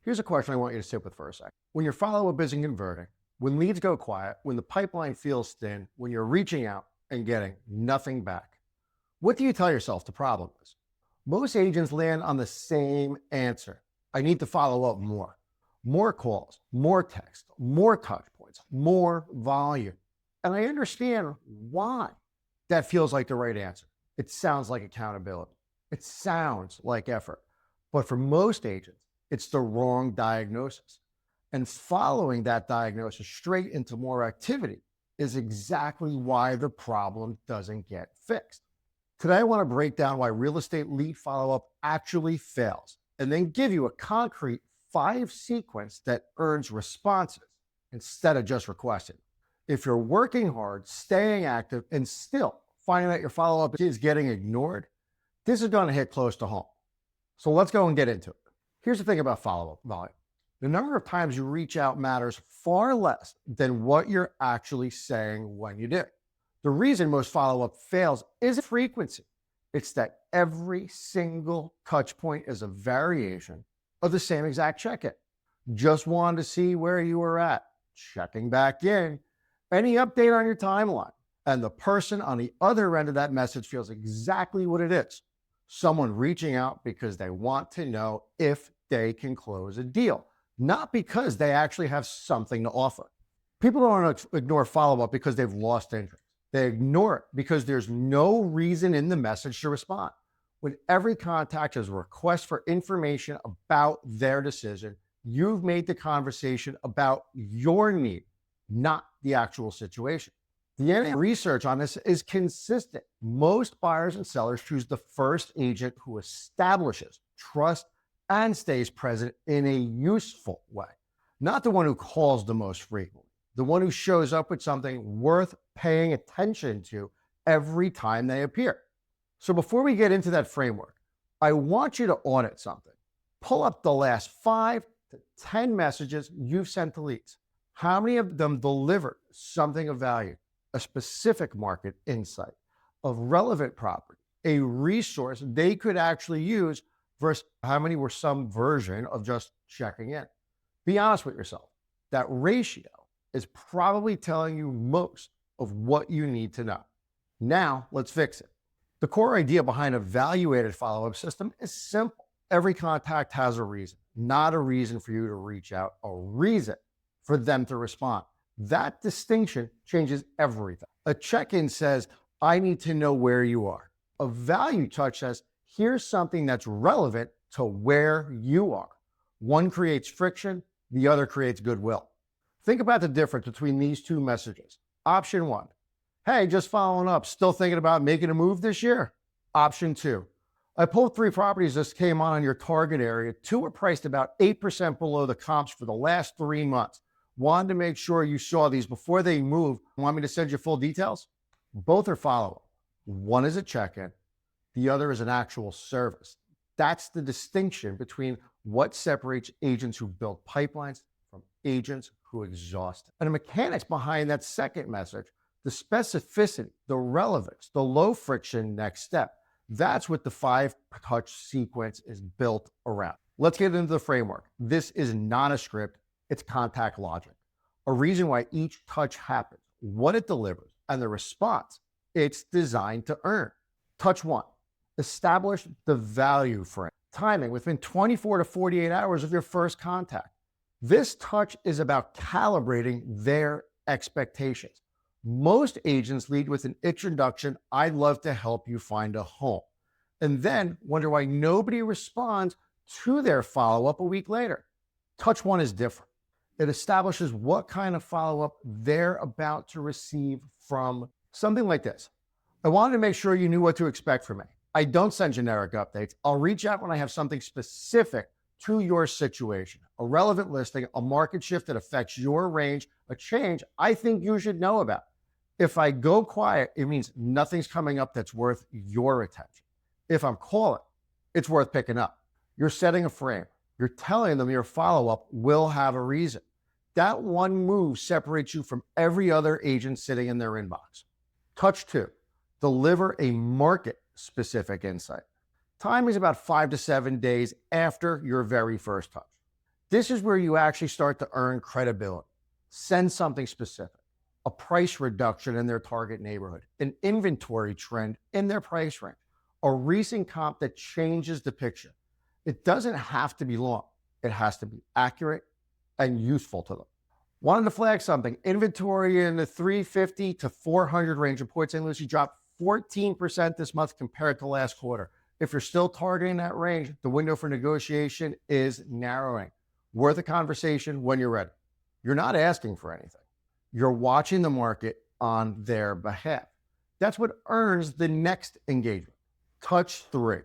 Here's a question I want you to sit with for a second. When your follow-up isn't converting, when leads go quiet, when the pipeline feels thin, when you're reaching out and getting nothing back, what do you tell yourself the problem is? Most agents land on the same answer. I need to follow up more. More calls, more text, more touch points, more volume. And I understand why that feels like the right answer. It sounds like accountability. It sounds like effort. But for most agents, it's the wrong diagnosis. And following that diagnosis straight into more activity is exactly why the problem doesn't get fixed. Today, I want to break down why real estate lead follow-up actually fails, and then give you a concrete 5 sequence that earns responses instead of just requesting. If you're working hard, staying active, and still finding that your follow-up is getting ignored, this is going to hit close to home. So let's go and get into it. Here's the thing about follow-up volume. The number of times you reach out matters far less than what you're actually saying when you do. The reason most follow-up fails isn't frequency. It's that every single touch point is a variation of the same exact check-in. Just wanted to see where you were at, checking back in, any update on your timeline, and the person on the other end of that message feels exactly what it is. Someone reaching out because they want to know if they can close a deal, not because they actually have something to offer. People don't ignore follow-up because they've lost interest. They ignore it because there's no reason in the message to respond. When every contact is a request for information about their decision, you've made the conversation about your need, not the actual situation. The NA research on this is consistent. Most buyers and sellers choose the first agent who establishes trust and stays present in a useful way, not the one who calls the most frequently, the one who shows up with something worth paying attention to every time they appear. So before we get into that framework, I want you to audit something. Pull up the last 5 to 10 messages you've sent to leads. How many of them delivered something of value, a specific market insight, of relevant property, a resource they could actually use, versus how many were some version of just checking in? Be honest with yourself. That ratio is probably telling you most of what you need to know. Now, let's fix it. The core idea behind a evaluated follow-up system is simple. Every contact has a reason, not a reason for you to reach out, a reason for them to respond. That distinction changes everything. A check-in says, I need to know where you are. A value touch says, here's something that's relevant to where you are. One creates friction, the other creates goodwill. Think about the difference between these two messages. Option 1, hey, just following up, still thinking about making a move this year. Option 2, I pulled 3 properties that came on your target area. 2 were priced about 8% below the comps for the last 3 months. Wanted to make sure you saw these before they move. Want me to send you full details? Both are follow-up. One is a check-in. The other is an actual service. That's the distinction between what separates agents who build pipelines from agents who exhaust it. And the mechanics behind that second message, the specificity, the relevance, the low friction next step, that's what the 5-touch sequence is built around. Let's get into the framework. This is not a script, it's contact logic. A reason why each touch happens, what it delivers, and the response it's designed to earn. Touch 1, establish the value frame. Timing within 24 to 48 hours of your first contact. This touch is about calibrating their expectations. Most agents lead with an introduction, I'd love to help you find a home, and then wonder why nobody responds to their follow-up a week later. Touch 1 is different. It establishes what kind of follow-up they're about to receive from something like this. I wanted to make sure you knew what to expect from me. I don't send generic updates. I'll reach out when I have something specific to your situation, a relevant listing, a market shift that affects your range, a change I think you should know about. If I go quiet, it means nothing's coming up that's worth your attention. If I'm calling, it's worth picking up. You're setting a frame. You're telling them your follow-up will have a reason. That one move separates you from every other agent sitting in their inbox. Touch 2, deliver a market-specific insight. Time is about 5 to 7 days after your very first touch. This is where you actually start to earn credibility. Send something specific, a price reduction in their target neighborhood, an inventory trend in their price range, a recent comp that changes the picture. It doesn't have to be long. It has to be accurate and useful to them. Wanted to flag something. Inventory in the 350 to 400 range in Port St. Lucie dropped 14% this month compared to last quarter. If you're still targeting that range, the window for negotiation is narrowing. Worth a conversation when you're ready. You're not asking for anything. You're watching the market on their behalf. That's what earns the next engagement. Touch 3.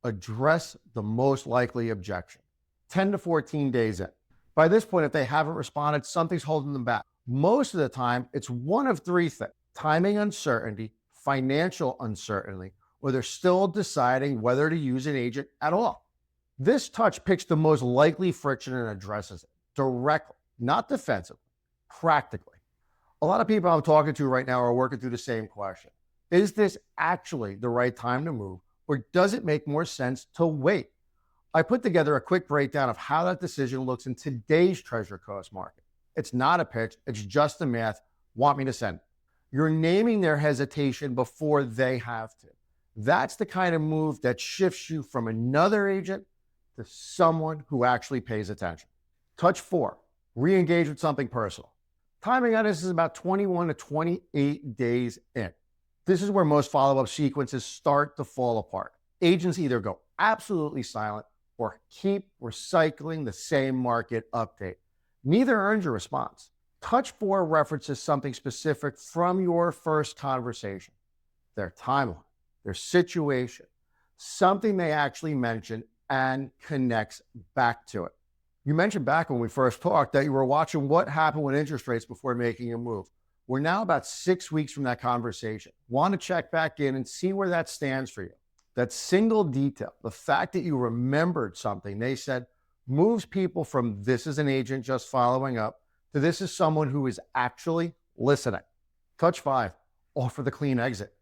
Address the most likely objection. 10 to 14 days in. By this point, if they haven't responded, something's holding them back. Most of the time, it's one of 3 things: timing uncertainty, financial uncertainty, or they're still deciding whether to use an agent at all. This touch picks the most likely friction and addresses it directly, not defensively, practically. A lot of people I'm talking to right now are working through the same question. Is this actually the right time to move, or does it make more sense to wait? I put together a quick breakdown of how that decision looks in today's treasure coast market. It's not a pitch, it's just the math. Want me to send it? You're naming their hesitation before they have to. That's the kind of move that shifts you from another agent to someone who actually pays attention. Touch 4, re-engage with something personal. Timing on this is about 21 to 28 days in. This is where most follow-up sequences start to fall apart. Agents either go absolutely silent or keep recycling the same market update. Neither earns your response. Touch 4 references something specific from your first conversation, their timeline, their situation, something they actually mentioned, and connects back to it. You mentioned back when we first talked that you were watching what happened with interest rates before making a move. We're now about 6 weeks from that conversation. Want to check back in and see where that stands for you. That single detail, the fact that you remembered something they said, moves people from this is an agent just following up to this is someone who is actually listening. Touch 5, offer the clean exit.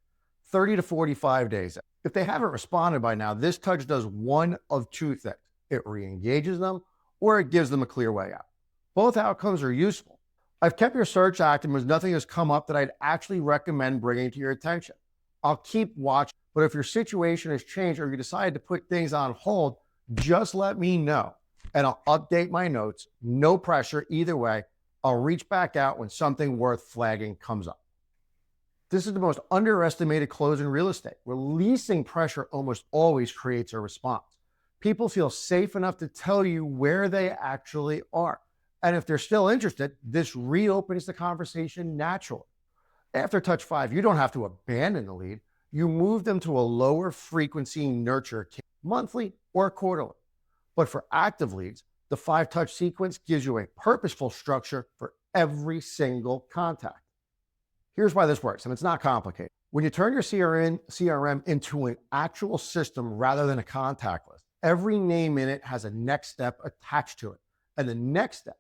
30 to 45 days. If they haven't responded by now, this touch does one of 2 things. It re-engages them or it gives them a clear way out. Both outcomes are useful. I've kept your search active as nothing has come up that I'd actually recommend bringing to your attention. I'll keep watching, but if your situation has changed or you decide to put things on hold, just let me know and I'll update my notes. No pressure either way. I'll reach back out when something worth flagging comes up. This is the most underestimated close in real estate. Releasing pressure almost always creates a response. People feel safe enough to tell you where they actually are. And if they're still interested, this reopens the conversation naturally. After touch 5, you don't have to abandon the lead. You move them to a lower frequency nurture monthly or quarterly. But for active leads, the 5-touch sequence gives you a purposeful structure for every single contact. Here's why this works, and it's not complicated. When you turn your CRM into an actual system rather than a contact list, every name in it has a next step attached to it. And the next step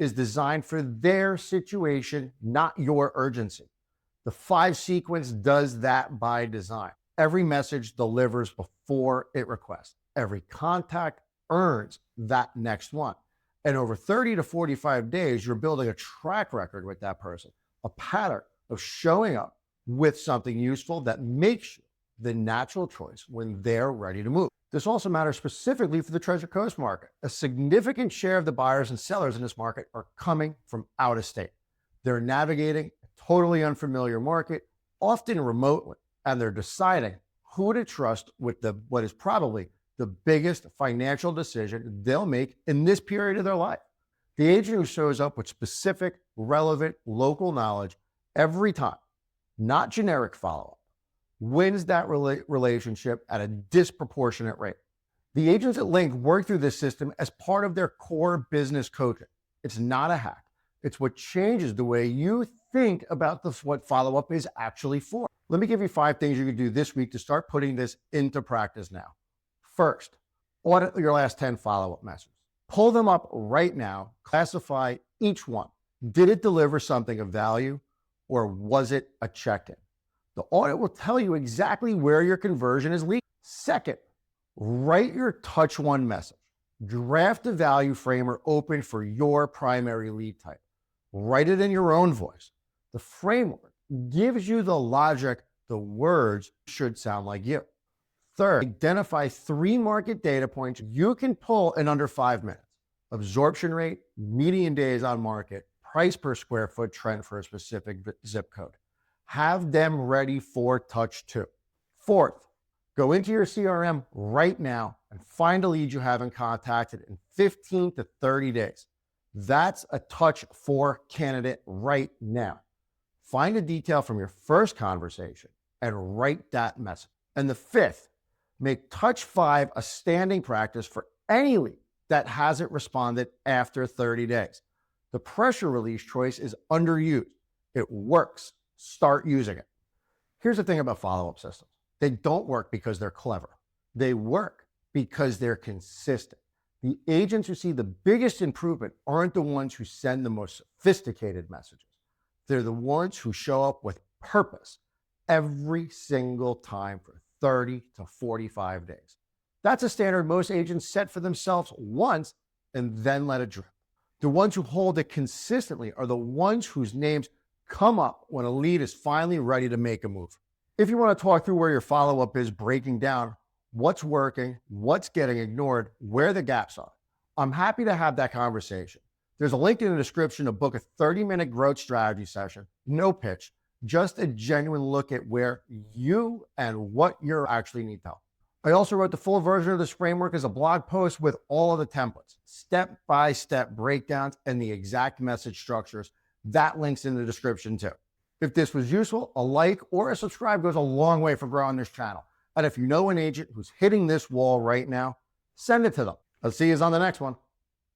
is designed for their situation, not your urgency. The 5 sequence does that by design. Every message delivers before it requests. Every contact earns that next one. And over 30 to 45 days, you're building a track record with that person, a pattern of showing up with something useful that makes you the natural choice when they're ready to move. This also matters specifically for the Treasure Coast market. A significant share of the buyers and sellers in this market are coming from out of state. They're navigating a totally unfamiliar market, often remotely, and they're deciding who to trust with what is probably the biggest financial decision they'll make in this period of their life. The agent who shows up with specific, relevant, local knowledge every time, not generic follow-up, wins that relationship at a disproportionate rate. The agents at LYNQ work through this system as part of their core business coaching. It's not a hack. It's what changes the way you think about what follow-up is actually for. Let me give you 5 things you can do this week to start putting this into practice now. First, audit your last 10 follow-up messages. Pull them up right now, classify each one. Did it deliver something of value, or was it a check-in? The audit will tell you exactly where your conversion is leaking. Second, write your touch 1 message. Draft a value framer open for your primary lead type. Write it in your own voice. The framework gives you the logic, the words should sound like you. Third, identify 3 market data points you can pull in under 5 minutes. Absorption rate, median days on market, price per square foot trend for a specific zip code. Have them ready for touch 2. Fourth, go into your CRM right now and find a lead you haven't contacted in 15 to 30 days. That's a touch 4 candidate right now. Find a detail from your first conversation and write that message. And the 5th, make touch 5 a standing practice for any lead that hasn't responded after 30 days. The pressure release choice is underused. It works. Start using it. Here's the thing about follow-up systems. They don't work because they're clever. They work because they're consistent. The agents who see the biggest improvement aren't the ones who send the most sophisticated messages. They're the ones who show up with purpose every single time for 30 to 45 days. That's a standard most agents set for themselves once and then let it drip. The ones who hold it consistently are the ones whose names come up when a lead is finally ready to make a move. If you want to talk through where your follow-up is breaking down what's working, what's getting ignored, where the gaps are, I'm happy to have that conversation. There's a link in the description to book a 30-minute growth strategy session, no pitch, just a genuine look at where you and what you actually need help. I also wrote the full version of this framework as a blog post with all of the templates, step-by-step breakdowns, and the exact message structures. That link's in the description too. If this was useful, a like or a subscribe goes a long way for growing this channel. And if you know an agent who's hitting this wall right now, send it to them. I'll see you on the next one.